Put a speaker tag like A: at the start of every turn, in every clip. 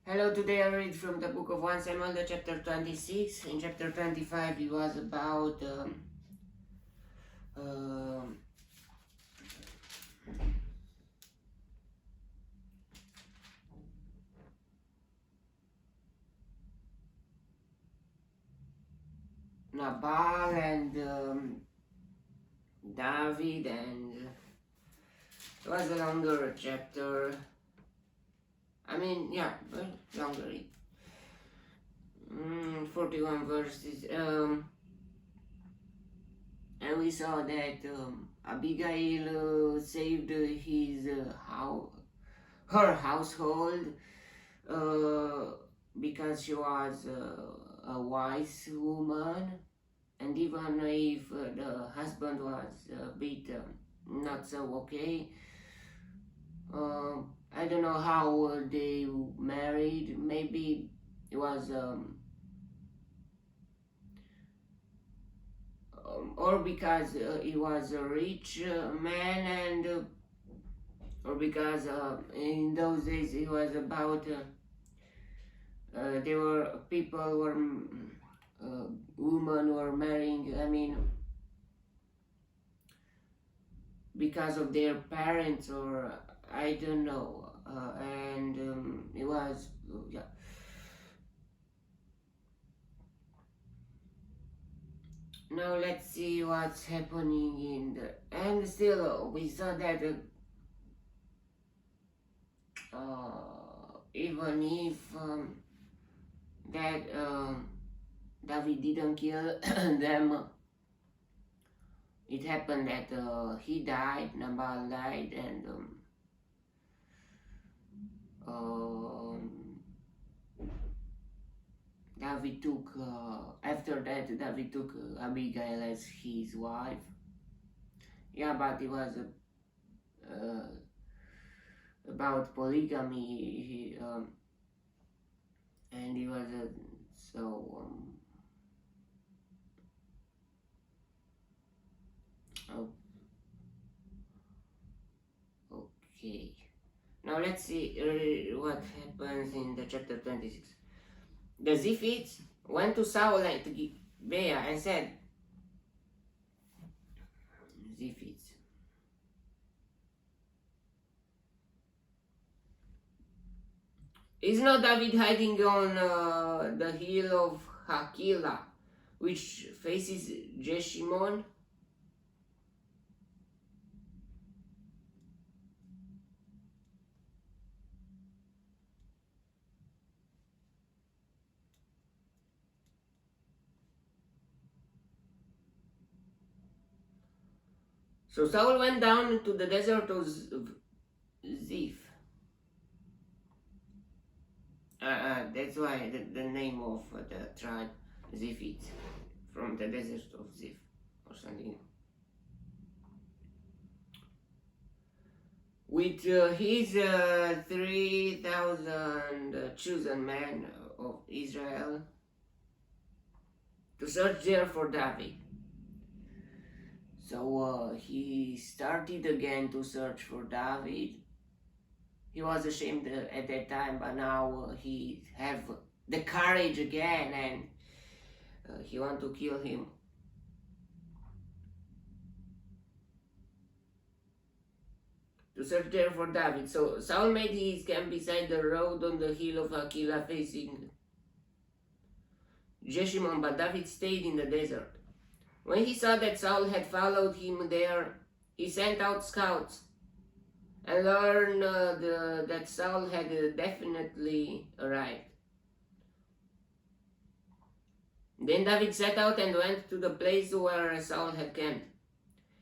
A: Hello, today I read from the book of 1 Samuel, the chapter 26. In chapter 25, it was about um, Nabal and David, and it was a longer chapter. Longer. 41 verses. And we saw that Abigail saved her household uh, because she was a wise woman, and even if the husband was a bit not so okay, I don't know how they married. Maybe it was or because he was a rich man, and or because in those days it was about there were people were women were marrying. I mean, because of their parents, or I don't know. And it was yeah. Now let's see what's happening in the and still we saw that even if that David didn't kill them, it happened that he died, Nabal died, and um, David took after that David took Abigail as his wife. Yeah, but it was about polygamy. And he was so oh, okay. Now let's see what happens in the chapter 26. The Ziphites went to Saul and to Gibeah and said, Ziphites, is not David hiding on the hill of Hakilah, which faces Jeshimon? So Saul went down into the desert of Ziph. That's why the name of the tribe Ziphites, from the desert of Ziph or something. With his 3,000 chosen men of Israel to search there for David. So he started again to search for David. He was ashamed at that time, but now he have the courage again, and he want to kill him. To search there for David. So Saul made his camp beside the road on the hill of Hakilah facing Jeshimon, but David stayed in the desert. When he saw that Saul had followed him there, he sent out scouts and learned that Saul had definitely arrived. Then David set out and went to the place where Saul had camped.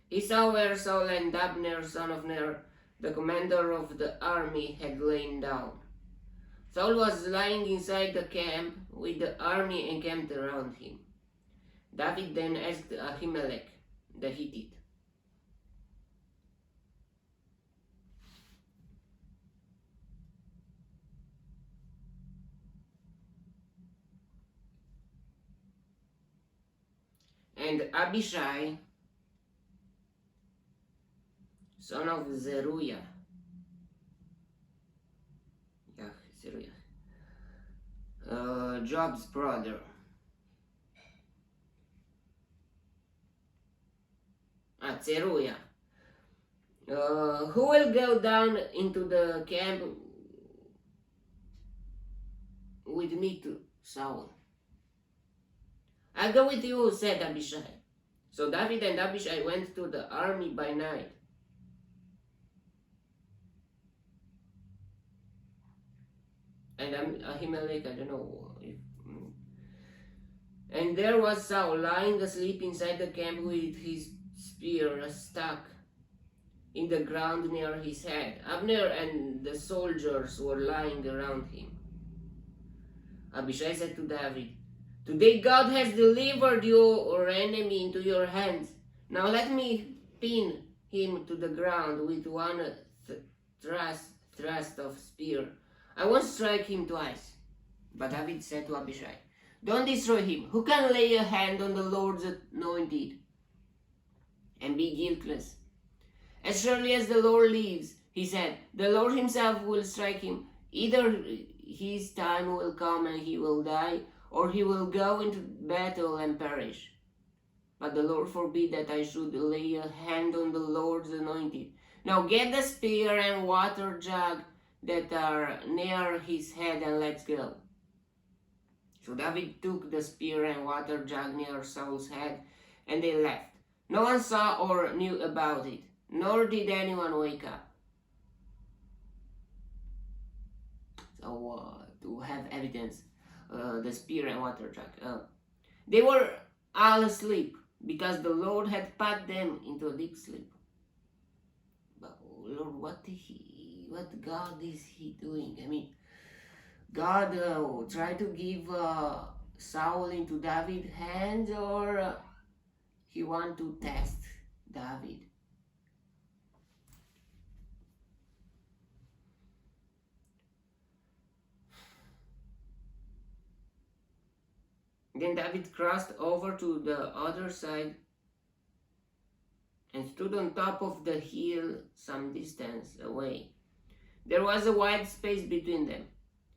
A: He saw where Saul and Abner, son of Ner, the commander of the army, had lain down. Saul was lying inside the camp with the army encamped around him. David then asked Ahimelech, the Hittite, and Abishai, son of Zeruiah, Job's brother. Zeruiah. Who will go down into the camp with me to Saul? I'll go with you, said Abishai. So David and Abishai went to the army by night. And Ahimelech, I don't know if... And there was Saul lying asleep inside the camp with his spear stuck in the ground near his head. Abner and the soldiers were lying around him. Abishai said to David, "Today God has delivered your enemy into your hands. Now let me pin him to the ground with one thrust of spear. I won't strike him twice." But David said to Abishai, "Don't destroy him. Who can lay a hand on the Lord's anointed and be guiltless? As surely as the Lord lives," he said, "the Lord himself will strike him. Either his time will come and he will die, or he will go into battle and perish. But the Lord forbid that I should lay a hand on the Lord's anointed. Now get the spear and water jug that are near his head and let's go." So David took the spear and water jug near Saul's head, and they left. No one saw or knew about it, nor did anyone wake up. So to have evidence, the spear and water jug. They were all asleep because the Lord had put them into a deep sleep. But Lord, what God is he doing? I mean, God tried to give Saul into David's hands, or he want to test David? Then David crossed over to the other side and stood on top of the hill some distance away. There was a wide space between them.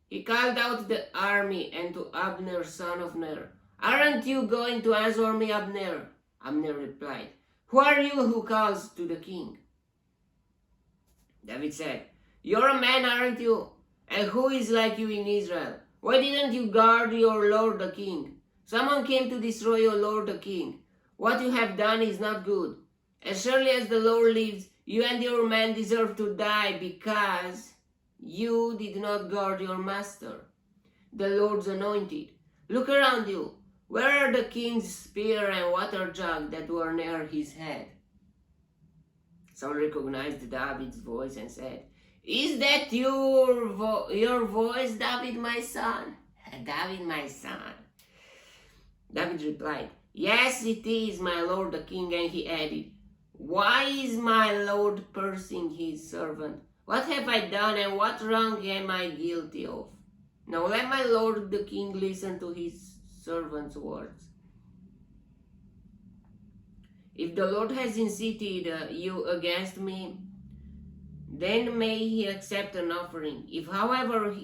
A: He called out the army and to Abner, son of Ner, "Aren't you going to answer me, Abner?" Abner replied, "Who are you who calls to the king?" David said, "You're a man, aren't you? And who is like you in Israel? Why didn't you guard your lord the king? Someone came to destroy your lord the king. What you have done is not good. As surely as the Lord lives, you and your men deserve to die because you did not guard your master, the Lord's anointed. Look around you. Where are the king's spear and water jug that were near his head?" Saul recognized David's voice and said, "Is that your voice, David, my son?" "David, my son." David replied, "Yes, it is, my lord the king." And he added, "Why is my lord cursing his servant? What have I done, and what wrong am I guilty of? Now let my lord the king listen to his servant's words. If the Lord has incited you against me, then may he accept an offering. If, however,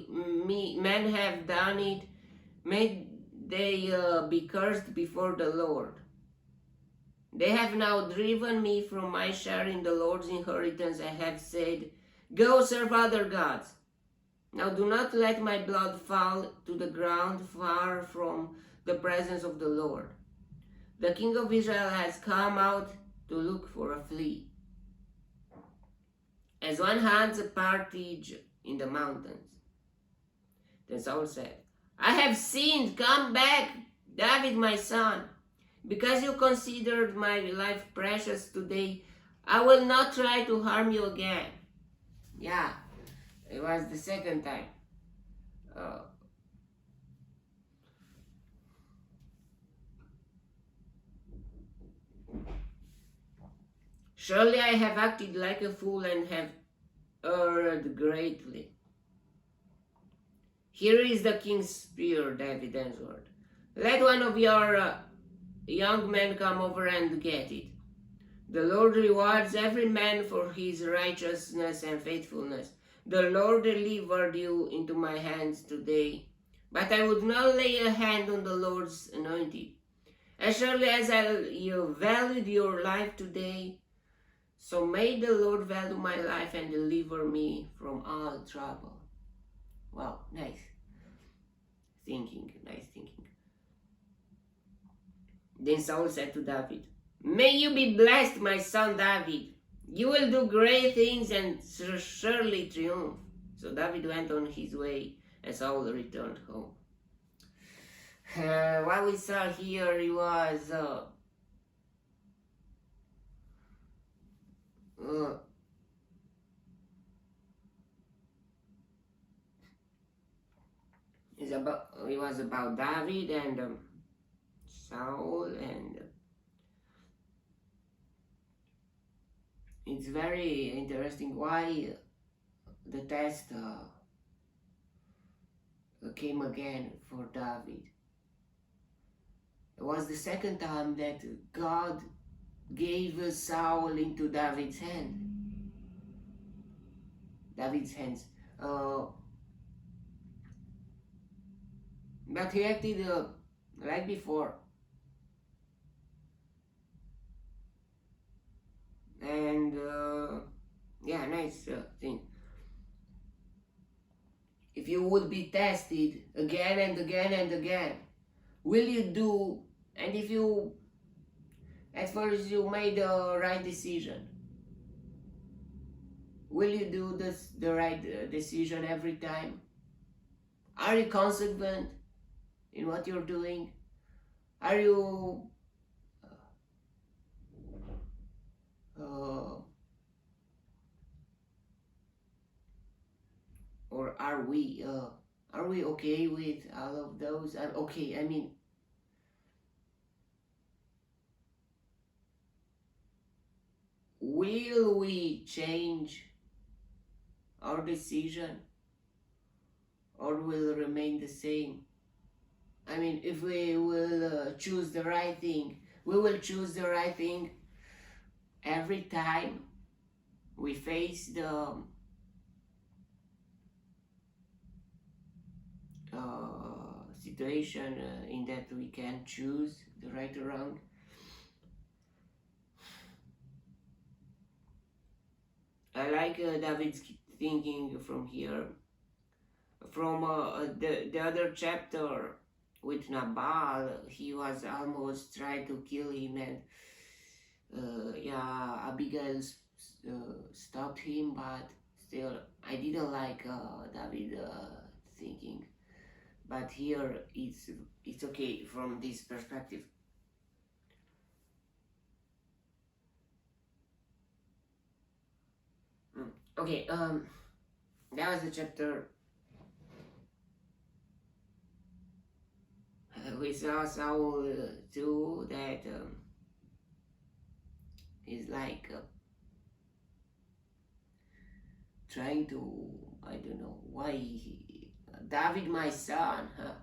A: men have done it, may they be cursed before the Lord. They have now driven me from my share in the Lord's inheritance and have said, 'Go serve other gods.' Now do not let my blood fall to the ground far from the presence of the Lord. The king of Israel has come out to look for a flea, as one hunts a partridge in the mountains." Then Saul said, "I have sinned. Come back, David, my son. Because you considered my life precious today, I will not try to harm you again." Yeah, it was the second time. "Surely I have acted like a fool and have erred greatly." "Here is the king's spear," David answered. "Let one of your young men come over and get it. The Lord rewards every man for his righteousness and faithfulness. The Lord delivered you into my hands today but I would not lay a hand on the Lord's anointed. As surely as you valued your life today, so may the Lord value my life and deliver me from all trouble. Wow, nice thinking, nice thinking. Then Saul said to David, "May you be blessed, my son David. You will do great things and surely triumph." So David went on his way and Saul returned home. What we saw here was it was about David and Saul, and it's very interesting why the test came again for David. It was the second time that God gave Saul into David's hands. But he acted like before. And yeah, nice thing. If you would be tested again and again and again, will you do? And if you, at first you made the right decision, will you do the right decision every time? Are you consequent in what you're doing? Are you or are we okay with all of those? Okay, I mean, will we change our decision or will remain the same? I mean, if we will choose the right thing, we will choose the right thing every time we face the situation in that we can choose the right or wrong. I like David's thinking from here. From the other chapter with Nabal, he was almost trying to kill him, and yeah, Abigail stopped him, but still, I didn't like David thinking. But here, it's okay from this perspective. Okay, that was the chapter. We saw Saul too, that is like trying to, I don't know why David my son, huh?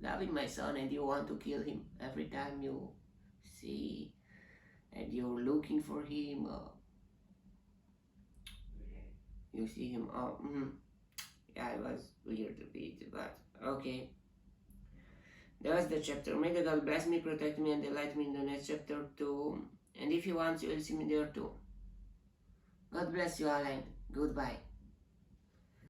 A: David my son, and you want to kill him every time you see, and you're looking for him, you see him. Yeah, it was weird a bit, but okay. That was the chapter. May the God bless me, protect me, and delight me in the next chapter too. And if you want, you will see me there too. God bless you all, and goodbye.